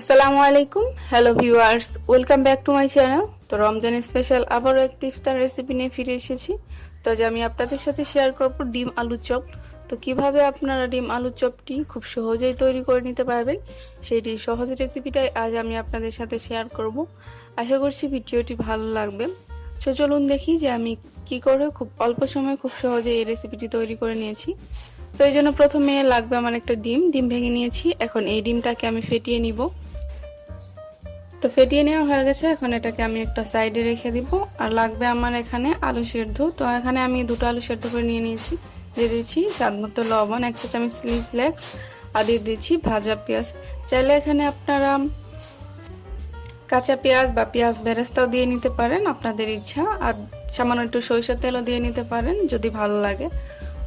আসসালামু আলাইকুম, hello viewers, welcome back to my channel. তো রমজান স্পেশাল আবারও একটি ইফতার রেসিপি নিয়ে ফিরে এসেছি। তো আজ আমি আপনাদের সাথে শেয়ার করব ডিম আলু চপ। তো কিভাবে আপনারা ডিম আলু চপটি খুব সহজেই তৈরি করে নিতে পারবেন, সেইটি সহজ রেসিপিটাই আজ আমি আপনাদের সাথে শেয়ার করব। আশা করছি ভিডিওটি ভালো লাগবে। তো চলুন দেখি যে আমি কি করে খুব অল্প সময়ে খুব সহজে এই রেসিপিটি তৈরি করে নিয়েছি। তো এই জন্য প্রথমে লাগবে আমার একটা ডিম ভেঙে নিয়েছি। এখন এই ডিমটাকে আমি ফেটিয়ে নিব। তো ফেটিয়ে নেওয়া হয়ে গেছে, এখন এটাকে আমি একটা সাইডে রেখে দিব। আর লাগবে আমার এখানে আলু সেদ্ধ। তো এখানে আমি দুটো আলু সেদ্ধ করে নিয়ে নিয়েছি। দিয়ে দিচ্ছি স্বাদ মতো লবণ, 1 চা চামচ চিলি ফ্লেক্স, আর দিয়ে দিচ্ছি ভাজা পেঁয়াজ। চাইলে এখানে আপনারা কাঁচা পেঁয়াজ বা পেঁয়াজ বেরেস্তাও দিয়ে নিতে পারেন, আপনাদের ইচ্ছা। আর সামান্য একটু সরিষার তেলও দিয়ে নিতে পারেন যদি ভালো লাগে।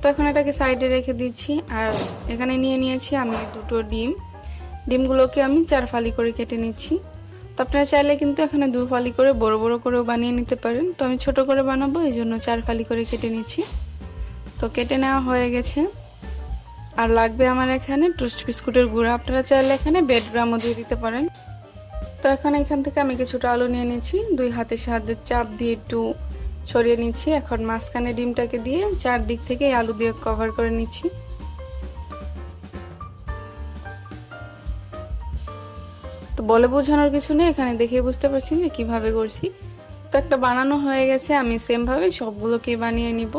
তো এখন এটাকে সাইডে রেখে দিচ্ছি। আর এখানে নিয়ে নিয়েছি আমি দুটো ডিমগুলোকে আমি 4 ফালি করে কেটে নিচ্ছি। তো আপনারা চাইলে কিন্তু এখানে 2 ফালি করে বড় বড় করেও বানিয়ে নিতে পারেন। তো আমি ছোট করে বানাবো, এই জন্য 4 ফালি করে কেটে নিচ্ছি। তো কেটে নেওয়া হয়ে গেছে। আর লাগবে আমার এখানে টোস্ট বিস্কুটের গুঁড়া, আপনারা চাইলে এখানে বেড গ্রামও দিয়ে দিতে পারেন। তো এখান থেকে আমি কিছুটা আলু নিয়ে নিচ্ছি, 2 হাতের সাহায্যে চাপ দিয়ে একটু ছড়িয়ে নিচ্ছি। এখন মাঝখানে ডিমটাকে দিয়ে চারদিক থেকে আলু দিয়ে কভার করে নিচ্ছি। তো বলে বোঝানোর কিছু নেই, এখানে দেখে বুঝতে পারছেন যে কিভাবে করছি। তো একটা বানানো হয়ে গেছে, আমি সেম ভাবে সবগুলোকে বানিয়ে নিব।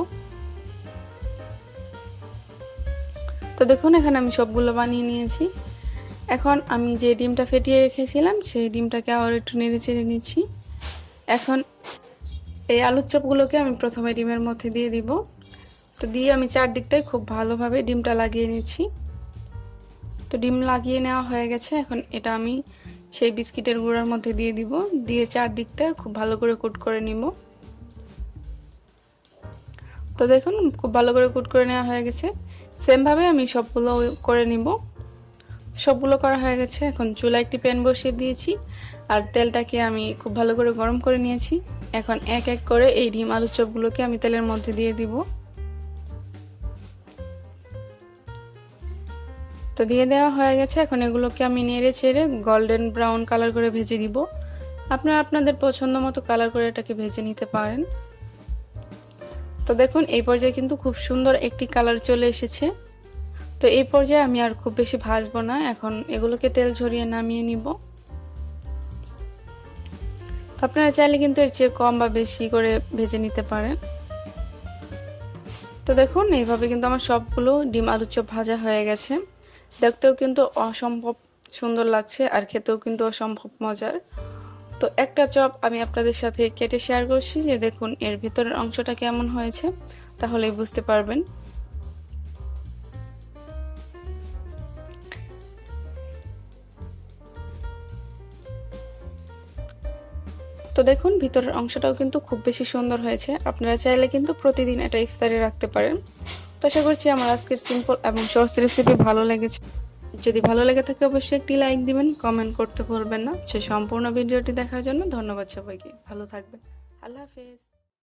তো দেখুন এখানে আমি সবগুলো বানিয়ে নিয়েছি। এখন আমি যে ডিমটা ফেটিয়ে রেখেছিলাম সেই ডিমটাকে আবার একটু নেড়ে চেড়ে নিচ্ছি। এখন এই আলুর চপগুলোকে আমি প্রথমে ডিমের মধ্যে দিয়ে দিব। তো দিয়ে আমি চারদিকটাই খুব ভালোভাবে ডিমটা লাগিয়ে নিচ্ছি। তো ডিম লাগিয়ে নেওয়া হয়ে গেছে। এখন এটা আমি সেই বিস্কিটের গুঁড়ার মধ্যে দিয়ে দিব, দিয়ে চারদিকটা খুব ভালো করে কোট করে নিব। তো দেখুন খুব ভালো করে কোট করে নেওয়া হয়ে গেছে। সেম ভাবে আমি সবগুলো করে নিব। সবগুলো করা হয়ে গেছে। এখন চুলায় একটি প্যান বসিয়ে দিয়েছি আর তেলটাকে আমি খুব ভালো করে গরম করে নিয়েছি। এখন এক এক করে এই ডিম আলু চপগুলোকে আমি তেলের মধ্যে দিয়ে দিব। তো দিয়ে দেওয়া হয়ে গেছে। এখন এগুলোকে আমি নেড়ে ছেড়ে গোল্ডেন ব্রাউন কালার করে ভেজে দিব। আপনারা আপনাদের পছন্দ মতো কালার করে এটাকে ভেজে নিতে পারেন। তো দেখুন এই পর্যায়ে কিন্তু খুব সুন্দর একটি কালার চলে এসেছে। তো এই পর্যায়ে আমি আর খুব বেশি ভাজবো না, এখন এগুলোকে তেল ঝরিয়ে নামিয়ে নিব। তো আপনারা চাইলে কিন্তু এর চেয়ে কম বা বেশি করে ভেজে নিতে পারেন। তো দেখুন এইভাবে কিন্তু আমার সবগুলো ডিম আলু চপ ভাজা হয়ে গেছে। দেখতেও কিন্তু অসম্ভব সুন্দর লাগছে আর খেতেও কিন্তু অসম্ভব মজার। তো একটা চপ আমি আপনাদের সাথে কেটে শেয়ার করছি, যে দেখুন এর ভিতরের অংশটা কেমন হয়েছে, তাহলেই বুঝতে পারবেন। তো দেখুন ভিতরের অংশটাও কিন্তু খুব বেশি সুন্দর হয়েছে। আপনারা চাইলে কিন্তু প্রতিদিন এটা ইফতারে রাখতে পারেন। তো আশা করছি আমার আজকের সিম্পল এবং সহজ রেসিপি ভালো লেগেছে। যদি ভালো লেগে থাকে অবশ্যই একটি লাইক দিবেন, কমেন্ট করতে ভুলবেন না। সেই সম্পূর্ণ ভিডিওটি দেখার জন্য ধন্যবাদ সবাইকে। ভালো থাকবেন। আল্লাহ হাফেজ।